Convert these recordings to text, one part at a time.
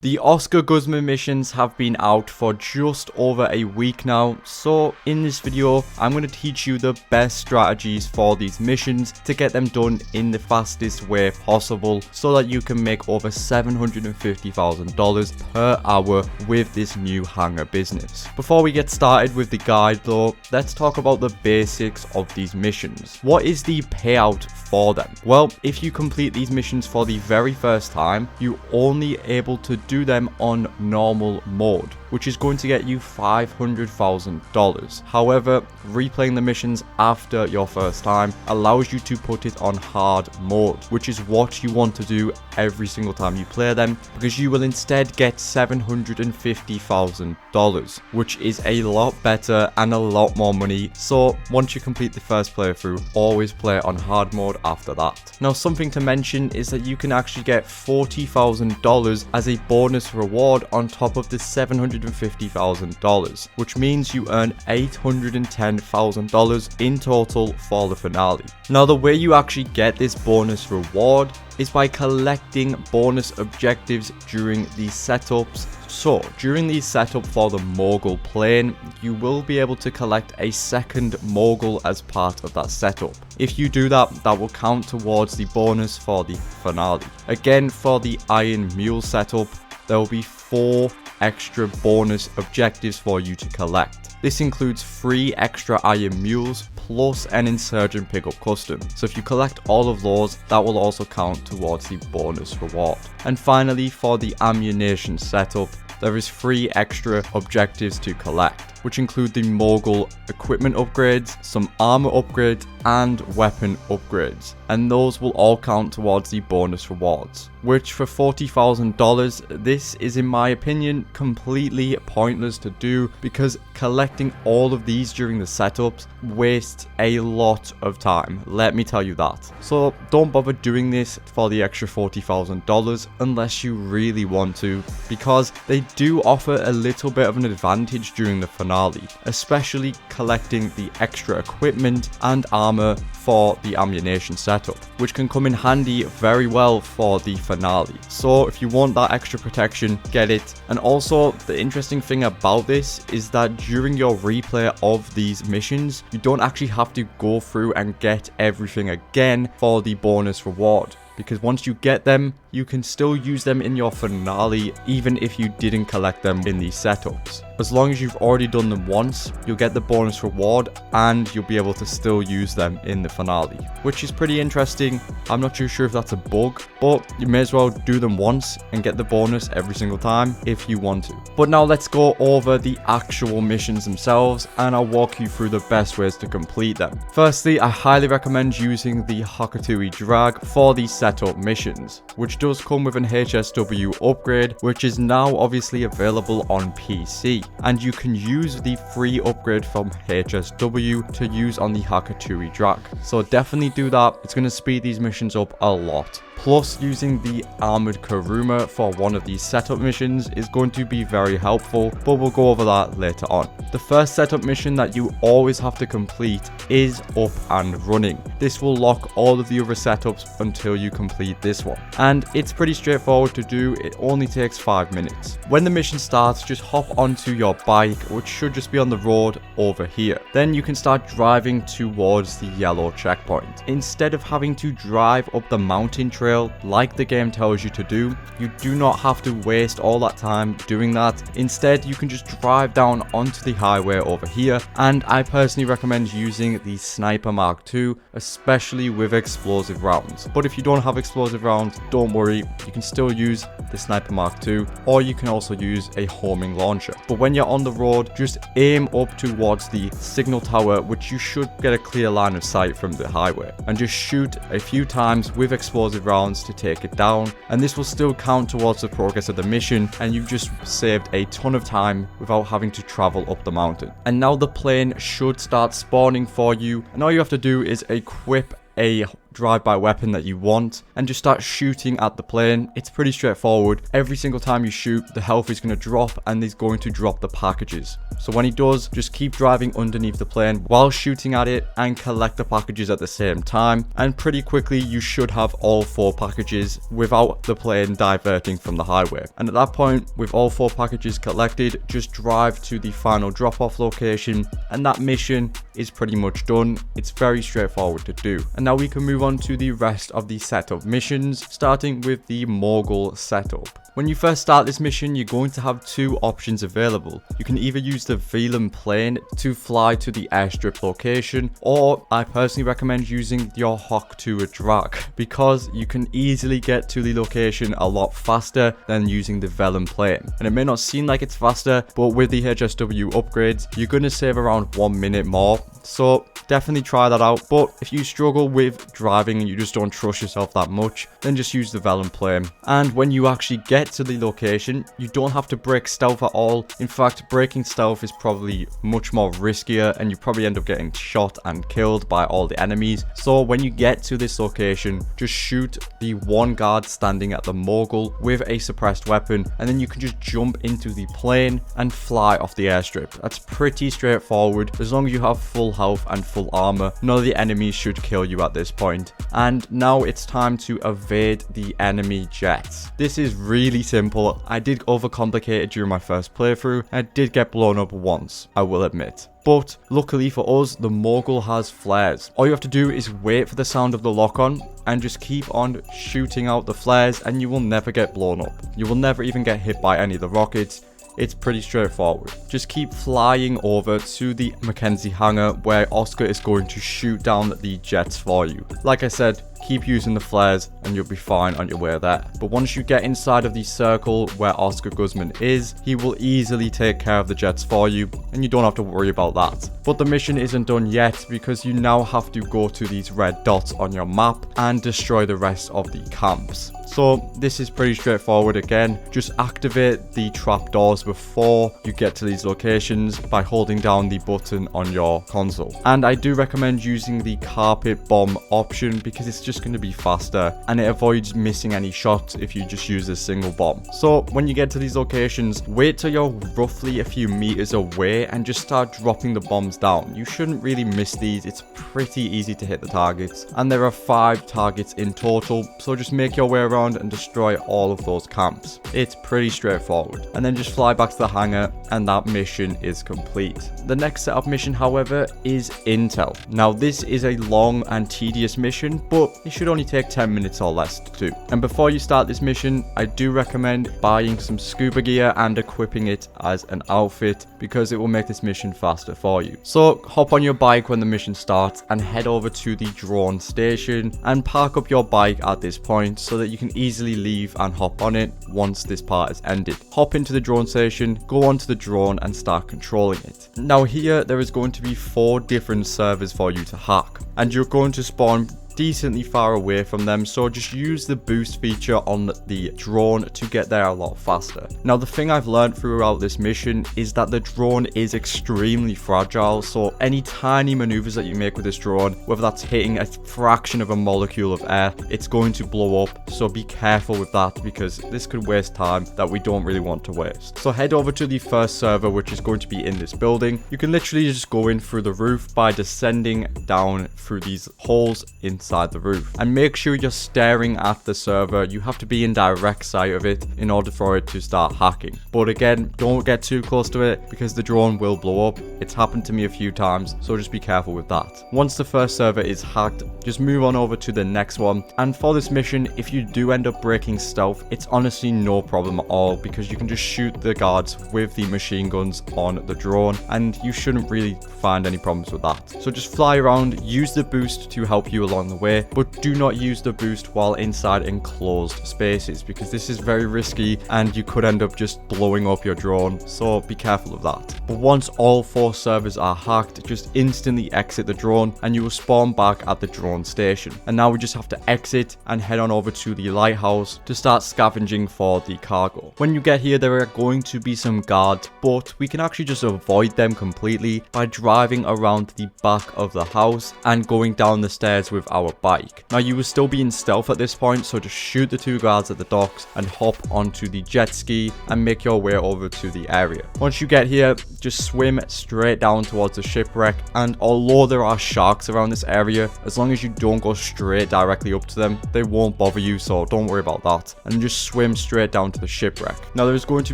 The Oscar Guzman missions have been out for just over a week now, so in this video I'm going to teach you the best strategies for these missions to get them done in the fastest way possible so that you can make over $750,000 per hour with this new hangar business. Before we get started with the guide though, let's talk about the basics of these missions. What is the payout for them? Well, if you complete these missions for the very first time, you're only able to do them on normal mode, which is going to get you $500,000. However, replaying the missions after your first time allows you to put it on hard mode, which is what you want to do every single time you play them, because you will instead get $750,000, which is a lot better and a lot more money. So once you complete the first playthrough, always play on hard mode after that. Now, something to mention is that you can actually get $40,000 as a bonus reward on top of the $750,000, which means you earn $810,000 in total for the finale. Now, the way you actually get this bonus reward is by collecting bonus objectives during these setups. So during the setup for the Mogul plane, you will be able to collect a second Mogul as part of that setup. If you do that, that will count towards the bonus for the finale. Again, for the Iron Mule setup, there will be 4 extra bonus objectives for you to collect. This includes 3 extra Iron Mules plus an Insurgent Pickup Custom. So if you collect all of those, that will also count towards the bonus reward. And finally, for the ammunition setup, there is 3 extra objectives to collect, which include the Mogul equipment upgrades, some armor upgrades, and weapon upgrades. And those will all count towards the bonus rewards, which for $40,000, this is in my opinion completely pointless to do, because collecting all of these during the setups wastes a lot of time, let me tell you that. So don't bother doing this for the extra $40,000 unless you really want to, because they do offer a little bit of an advantage during the finale, especially collecting the extra equipment and armor for the ammunition setup, which can come in handy very well for the finale. So if you want that extra protection, get it. And also, the interesting thing about this is that during your replay of these missions, you don't actually have to go through and get everything again for the bonus reward, because once you get them, you can still use them in your finale even if you didn't collect them in these setups. As long as you've already done them once, you'll get the bonus reward and you'll be able to still use them in the finale, which is pretty interesting. I'm not too sure if that's a bug, but you may as well do them once and get the bonus every single time if you want to. But now let's go over the actual missions themselves, and I'll walk you through the best ways to complete them. Firstly, I highly recommend using the Hakatui drag for these setup missions, which does come with an HSW upgrade, which is now obviously available on PC, and you can use the free upgrade from HSW to use on the Hakatui drag. So definitely do that, it's going to speed these missions up a lot. Plus, using the armored Kuruma for one of these setup missions is going to be very helpful, but we'll go over that later on. The first setup mission that you always have to complete is Up and Running. This will lock all of the other setups until you complete this one, and it's pretty straightforward to do. It only takes 5 minutes. When the mission starts, just hop onto your bike, which should just be on the road over here. Then you can start driving towards the yellow checkpoint. Instead of having to drive up the mountain trail like the game tells you to do, you do not have to waste all that time doing that. Instead, you can just drive down onto the highway over here, and I personally recommend using the Sniper Mark II, especially with explosive rounds. But if you don't have explosive rounds, don't worry, you can still use the Sniper Mark II, or you can also use a homing launcher. But when you're on the road, just aim up towards the signal tower, which you should get a clear line of sight from the highway, and just shoot a few times with explosive rounds to take it down, and this will still count towards the progress of the mission, and you've just saved a ton of time without having to travel up the mountain. And now the plane should start spawning for you, and all you have to do is equip a drive-by weapon that you want and just start shooting at the plane. It's pretty straightforward. Every single time you shoot, the health is going to drop and he's going to drop the packages. So when he does, just keep driving underneath the plane while shooting at it and collect the packages at the same time. And pretty quickly, you should have all 4 packages without the plane diverting from the highway. And at that point, with all 4 packages collected, just drive to the final drop-off location and that mission is pretty much done. It's very straightforward to do. And now we can move on to the rest of the setup missions, starting with the Mogul setup. When you first start this mission, you're going to have 2 options available. You can either use the VLAN plane to fly to the airstrip location, or I personally recommend using your Hawk to a drag because you can easily get to the location a lot faster than using the VLAN plane. And it may not seem like it's faster, but with the HSW upgrades, you're going to save around 1 minute more. So definitely try that out. But if you struggle with driving and you just don't trust yourself that much, then just use the VLAN plane. And when you actually get to the location, you don't have to break stealth at all. In fact, breaking stealth is probably much more riskier and you probably end up getting shot and killed by all the enemies. So when you get to this location, just shoot the 1 guard standing at the Mogul with a suppressed weapon, and then you can just jump into the plane and fly off the airstrip. That's pretty straightforward. As long as you have full health and full armor, none of the enemies should kill you at this point. And now it's time to evade the enemy jets. This is really simple. I did overcomplicate it during my first playthrough. I did get blown up once, I will admit. But luckily for us, the Mogul has flares. All you have to do is wait for the sound of the lock-on and just keep on shooting out the flares and you will never get blown up. You will never even get hit by any of the rockets. It's pretty straightforward. Just keep flying over to the Mackenzie hangar where Oscar is going to shoot down the jets for you. Like I said, keep using the flares and you'll be fine on your way there. But once you get inside of the circle where Oscar Guzman is, he will easily take care of the jets for you and you don't have to worry about that. But the mission isn't done yet because you now have to go to these red dots on your map and destroy the rest of the camps. So this is pretty straightforward again. Just activate the trapdoors before you get to these locations by holding down the button on your console. And I do recommend using the carpet bomb option because it's just going to be faster and it avoids missing any shots if you just use a single bomb. So when you get to these locations, wait till you're roughly a few meters away and just start dropping the bombs down. You shouldn't really miss these. It's pretty easy to hit the targets and there are 5 targets in total. So just make your way around and destroy all of those camps. It's pretty straightforward. And then just fly back to the hangar and that mission is complete. The next setup mission, however, is Intel. Now this is a long and tedious mission, but it should only take 10 minutes or less to do. And before you start this mission, I do recommend buying some scuba gear and equipping it as an outfit because it will make this mission faster for you. So hop on your bike when the mission starts and head over to the drone station and park up your bike at this point so that you can easily leave and hop on it once this part is ended. Hop into the drone station, go onto the drone and start controlling it. Now here there is going to be 4 different servers for you to hack and you're going to spawn decently far away from them, so just use the boost feature on the drone to get there a lot faster. Now the thing I've learned throughout this mission is that the drone is extremely fragile, so any tiny maneuvers that you make with this drone, whether that's hitting a fraction of a molecule of air, it's going to blow up. So be careful with that because this could waste time that we don't really want to waste. So head over to the first server, which is going to be in this building. You can literally just go in through the roof by descending down through these holes inside the roof, and make sure you're staring at the server. You have to be in direct sight of it in order for it to start hacking. But again, don't get too close to it because the drone will blow up. It's happened to me a few times, so just be careful with that. Once the first server is hacked, just move on over to the next one. And for this mission, if you do end up breaking stealth, it's honestly no problem at all because you can just shoot the guards with the machine guns on the drone and you shouldn't really find any problems with that. So just fly around, use the boost to help you along the way, but do not use the boost while inside enclosed spaces because this is very risky and you could end up just blowing up your drone, so be careful of that. But once all 4 servers are hacked, just instantly exit the drone and you will spawn back at the drone station. And now we just have to exit and head on over to the lighthouse to start scavenging for the cargo. When you get here, there are going to be some guards, but we can actually just avoid them completely by driving around the back of the house and going down the stairs with our our bike. Now you will still be in stealth at this point, so just shoot the 2 guards at the docks and hop onto the jet ski and make your way over to the area. Once you get here, just swim straight down towards the shipwreck, and although there are sharks around this area, as long as you don't go straight directly up to them, they won't bother you, so don't worry about that. And just swim straight down to the shipwreck. Now there's going to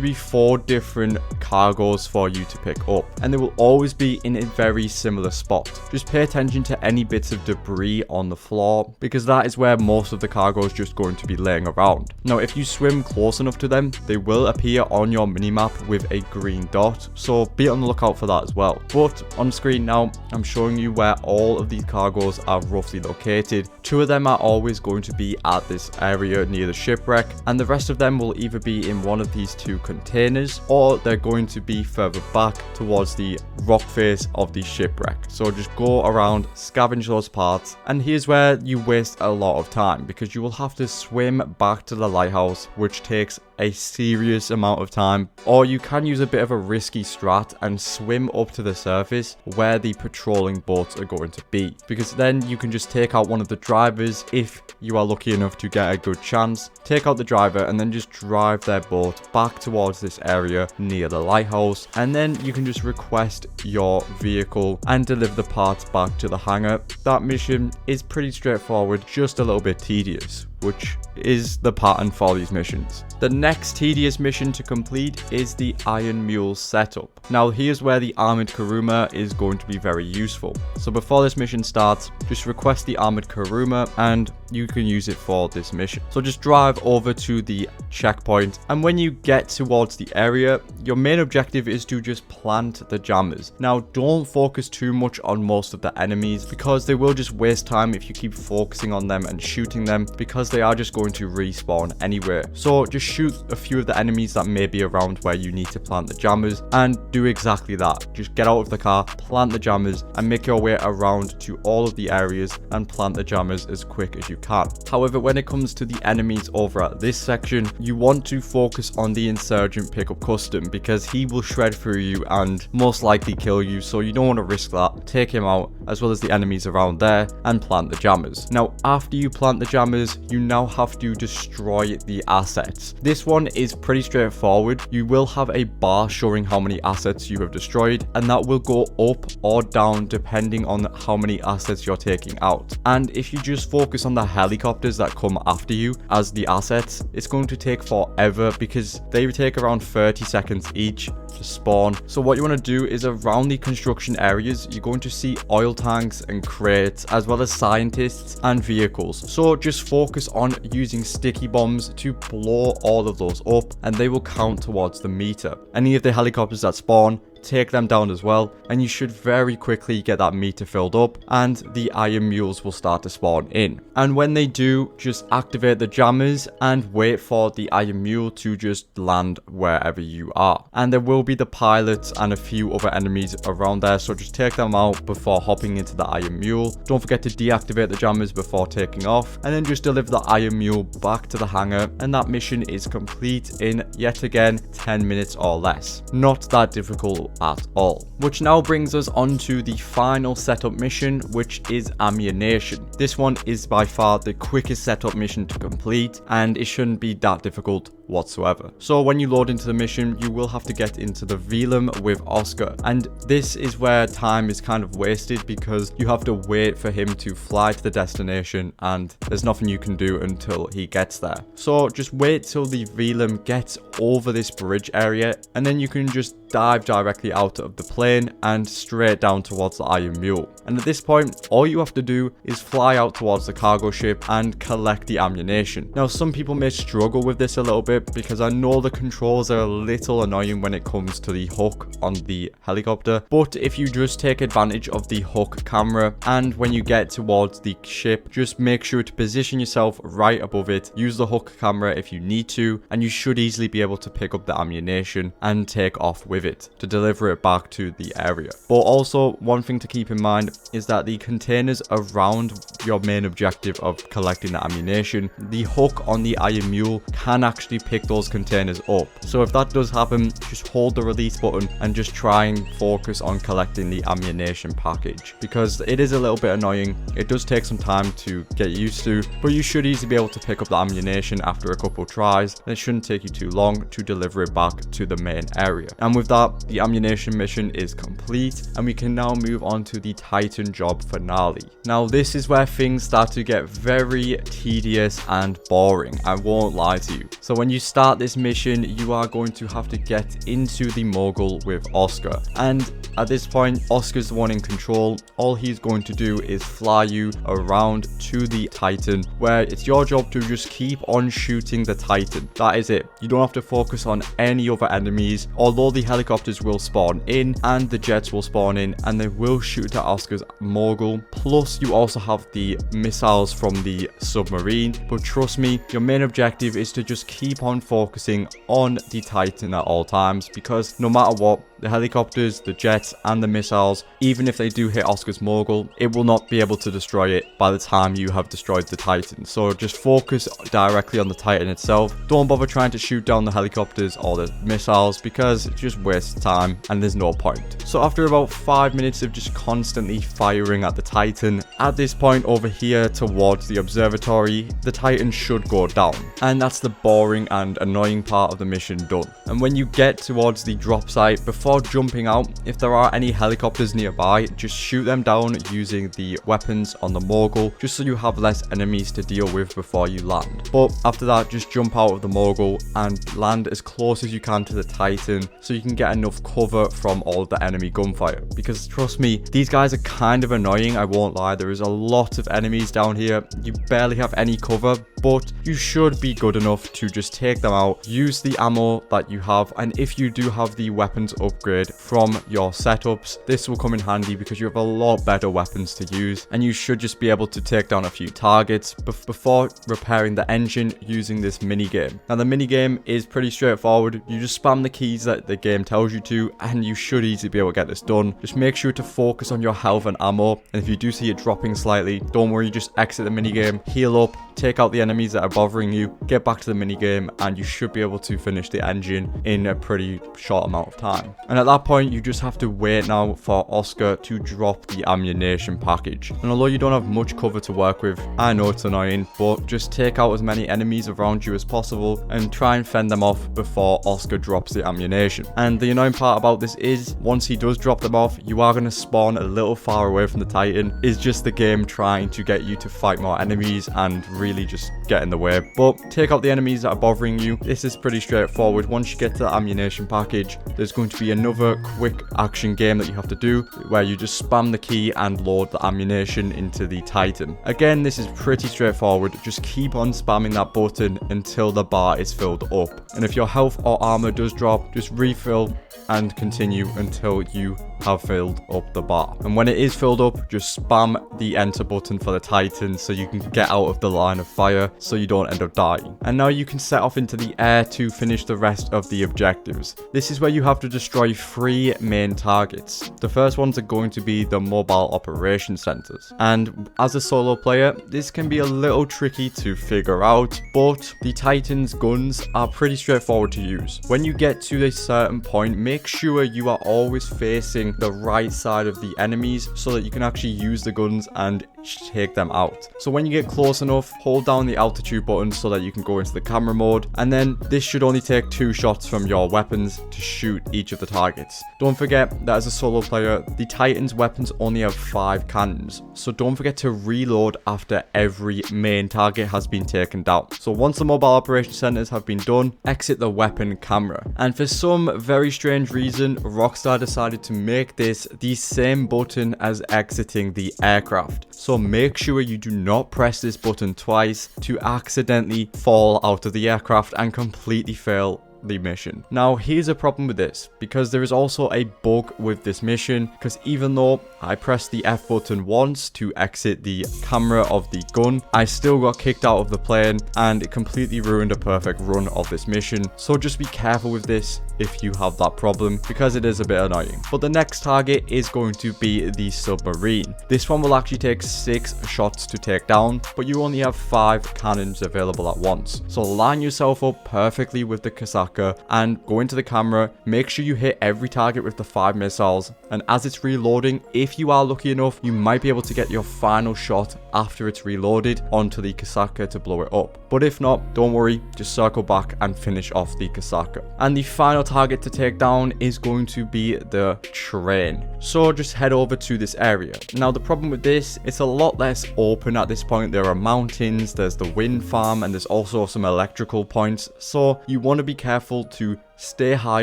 be 4 different cargoes for you to pick up, and they will always be in a very similar spot. Just pay attention to any bits of debris on the floor, because that is where most of the cargo is just going to be laying around. Now if you swim close enough to them, they will appear on your minimap with a green dot, so be on the lookout for that as well. But on screen now, I'm showing you where all of these cargoes are roughly located. 2 of them are always going to be at this area near the shipwreck, and the rest of them will either be in one of these 2 containers, or they're going to be further back towards the rock face of the shipwreck. So just go around, scavenge those parts, and here's where you waste a lot of time, because you will have to swim back to the lighthouse, which takes a serious amount of time, or you can use a bit of a risky strat and swim up to the surface where the patrolling boats are going to be, because then you can just take out one of the drivers if you are lucky enough to get a good chance. Take out the driver and then just drive their boat back towards this area near the lighthouse, and then you can just request your vehicle and deliver the parts back to the hangar. That mission is pretty straightforward, just a little bit tedious, which is the pattern for these missions. The next tedious mission to complete is the Iron Mule setup. Now here's where the Armored Kuruma is going to be very useful. So before this mission starts, just request the Armored Kuruma and you can use it for this mission. So just drive over to the checkpoint, and when you get towards the area, your main objective is to just plant the jammers. Now don't focus too much on most of the enemies, because they will just waste time if you keep focusing on them and shooting them, because they are just going to respawn anywhere. So just shoot a few of the enemies that may be around where you need to plant the jammers, and do exactly that. Just get out of the car, plant the jammers, and make your way around to all of the areas and plant the jammers as quick as you can. However, when it comes to the enemies over at this section, you want to focus on the Insurgent Pickup Custom, because he will shred through you and most likely kill you, so you don't want to risk that. Take him out, as well as the enemies around there, and plant the jammers. Now after you plant the jammers, you now have to destroy the assets. This one is pretty straightforward. You will have a bar showing how many assets you have destroyed, and that will go up or down depending on how many assets you're taking out. And if you just focus on the helicopters that come after you as the assets, it's going to take forever, because they take around 30 seconds each to spawn. So what you want to do is, around the construction areas, you're going to see oil tanks and crates, as well as scientists and vehicles. So just focus on using sticky bombs to blow all of those up, and they will count towards the meter. Any of the helicopters that spawn, take them down as well, and you should very quickly get that meter filled up, and the Iron Mules will start to spawn in. And when they do, just activate the jammers and wait for the Iron Mule to just land wherever you are. And there will be the pilots and a few other enemies around there, so just take them out before hopping into the Iron Mule. Don't forget to deactivate the jammers before taking off, and then just deliver the Iron Mule back to the hangar, and that mission is complete in, yet again, 10 minutes or less. Not that difficult at all. Which now brings us on to the final setup mission, which is Ammunition. This one is by far the quickest setup mission to complete, and it shouldn't be that difficult whatsoever. So when you load into the mission, you will have to get into the Velum with Oscar, and this is where time is kind of wasted, because you have to wait for him to fly to the destination, and there's nothing you can do until he gets there. So just wait till the Velum gets over this bridge area, and then you can just dive directly out of the plane and straight down towards the Iron Mule. And at this point, all you have to do is fly out towards the cargo ship and collect the ammunition. Now some people may struggle with this a little bit, because I know the controls are a little annoying when it comes to the hook on the helicopter, but if you just take advantage of the hook camera, and when you get towards the ship, just make sure to position yourself right above it, use the hook camera if you need to, and you should easily be able to pick up the ammunition and take off with it to deliver it back to the area. But also, one thing to keep in mind is that the containers around your main objective of collecting the ammunition, the hook on the Iron Mule can actually pick those containers up. So if that does happen, just hold the release button and just try and focus on collecting the ammunition package, because it is a little bit annoying. It does take some time to get used to, but you should easily be able to pick up the ammunition after a couple tries, and it shouldn't take you too long to deliver it back to the main area. And with that, the ammunition mission is complete, and we can now move on to the Titan job finale. Now this is where things start to get very tedious and boring, I won't lie to you. So when you start this mission, you are going to have to get into the Mogul with Oscar, and at this point Oscar's the one in control. All he's going to do is fly you around to the Titan, where it's your job to just keep on shooting the Titan. That is it. You don't have to focus on any other enemies, although the helicopters will spawn in and the jets will spawn in and they will shoot at Oscar's Mogul. Plus you also have the missiles from the submarine, but trust me, your main objective is to just keep on focusing on the Titan at all times, because no matter what, the helicopters, the jets and the missiles, even if they do hit Oscar's Mogul, it will not be able to destroy it by the time you have destroyed the Titan. So just focus directly on the Titan itself. Don't bother trying to shoot down the helicopters or the missiles, because it just wastes time and there's no point. So after about 5 minutes of just constantly firing at the Titan, at this point over here towards the observatory, the Titan should go down. And that's the boring and annoying part of the mission done. And when you get towards the drop site, before jumping out, if there are any helicopters nearby, just shoot them down using the weapons on the Mogul, just so you have less enemies to deal with before you land. But after that, just jump out of the Mogul and land as close as you can to the Titan, so you can get enough cover from all of the enemy gunfire. Because trust me, these guys are kind of annoying, I won't lie. There is a lot of enemies down here. You barely have any cover, but you should be good enough to just take them out. Use the ammo that you have, and if you do have the weapons upgrade from your setups, this will come in handy because you have a lot better weapons to use, and you should just be able to take down a few targets before repairing the engine using this mini game. Now the mini game is pretty straightforward. You just spam the keys that the game tells you to, and you should easily be able to get this done. Just make sure to focus on your health and ammo, and if you do see it dropping slightly, don't worry, just exit the mini game, heal up, take out the enemies that are bothering you, get back to the mini game, and you should be able to finish the engine in a pretty short amount of time. And at that point, you just have to wait now for Oscar to drop the ammunition package. And although you don't have much cover to work with, I know it's annoying, but just take out as many enemies around you as possible and try and fend them off before Oscar drops the ammunition. And the annoying part about this is, once he does drop them off, you are going to spawn a little far away from the Titan. It's just the game trying to get you to fight more enemies and really just get in the way. But take out the enemies that are bothering you. This is pretty straightforward. Once you get to the ammunition package, there's going to be another quick action game that you have to do, where you just spam the key and load the ammunition into the Titan. Again, this is pretty straightforward. Just keep on spamming that button until the bar is filled up. And if your health or armor does drop, just refill and continue until you have filled up the bar. And when it is filled up, just spam the enter button for the Titan so you can get out of the line of fire so you don't end up dying. And now you can set off into the air to finish the rest of the objectives. This is where you have to destroy 3 main targets. The first ones are going to be the mobile operation centers. And as a solo player, this can be a little tricky to figure out, but the Titan's guns are pretty straightforward to use. When you get to a certain point, make sure you are always facing the right side of the enemies so that you can actually use the guns and take them out. So when you get close enough, hold down the altitude button so that you can go into the camera mode, and then this should only take 2 shots from your weapons to shoot each of the targets. Don't forget that as a solo player, the Titan's weapons only have 5 cannons, so don't forget to reload after every main target has been taken down. So once the mobile operation centers have been done, exit the weapon camera. And for some very strange reason, Rockstar decided to make this the same button as exiting the aircraft. So make sure you do not press this button twice to accidentally fall out of the aircraft and completely fail the mission. Now here's a problem with this, because there is also a bug with this mission, because even though I pressed the F button once to exit the camera of the gun, I still got kicked out of the plane and it completely ruined a perfect run of this mission. So just be careful with this. if you have that problem, because it is a bit annoying. But the next target is going to be the submarine. This one will actually take 6 shots to take down, but you only have 5 cannons available at once. So line yourself up perfectly with the Kasaka and go into the camera. Make sure you hit every target with the 5 missiles, and as it's reloading, if you are lucky enough, you might be able to get your final shot after it's reloaded onto the Kasaka to blow it up. But if not, don't worry, just circle back and finish off the Kasaka. And the final target to take down is going to be the train. So just head over to this area. Now the problem with this, it's a lot less open at this point. There are mountains, there's the wind farm, and there's also some electrical points. So you want to be careful to stay high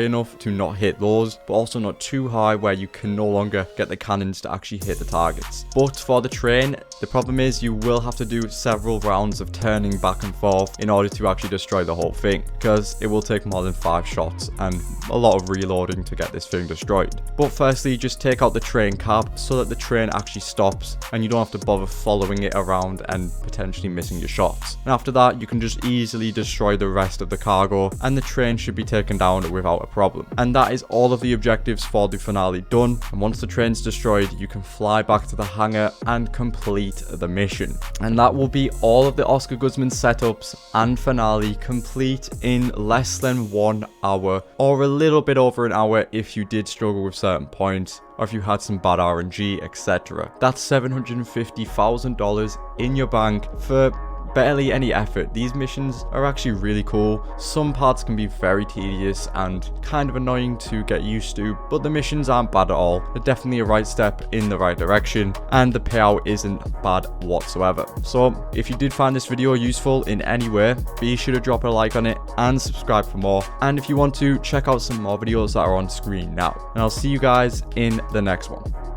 enough to not hit those, but also not too high where you can no longer get the cannons to actually hit the targets. But for the train, the problem is you will have to do several rounds of turning back and forth in order to actually destroy the whole thing, because it will take more than 5 shots and a lot of reloading to get this thing destroyed. But firstly, just take out the train cab so that the train actually stops and you don't have to bother following it around and potentially missing your shots. And after that, you can just easily destroy the rest of the cargo and the train should be taken down without a problem. And that is all of the objectives for the finale done. And once the train's destroyed, you can fly back to the hangar and complete the mission. And that will be all of the Oscar Guzman setups and finale complete in less than 1 hour, or a little bit over an hour if you did struggle with certain points, or if you had some bad RNG, etc. That's $750,000 in your bank for barely any effort. These missions are actually really cool. Some parts can be very tedious and kind of annoying to get used to, but the missions aren't bad at all. They're definitely a right step in the right direction, and the payout isn't bad whatsoever. So if you did find this video useful in any way, be sure to drop a like on it and subscribe for more. And if you want to, check out some more videos that are on screen now. And I'll see you guys in the next one.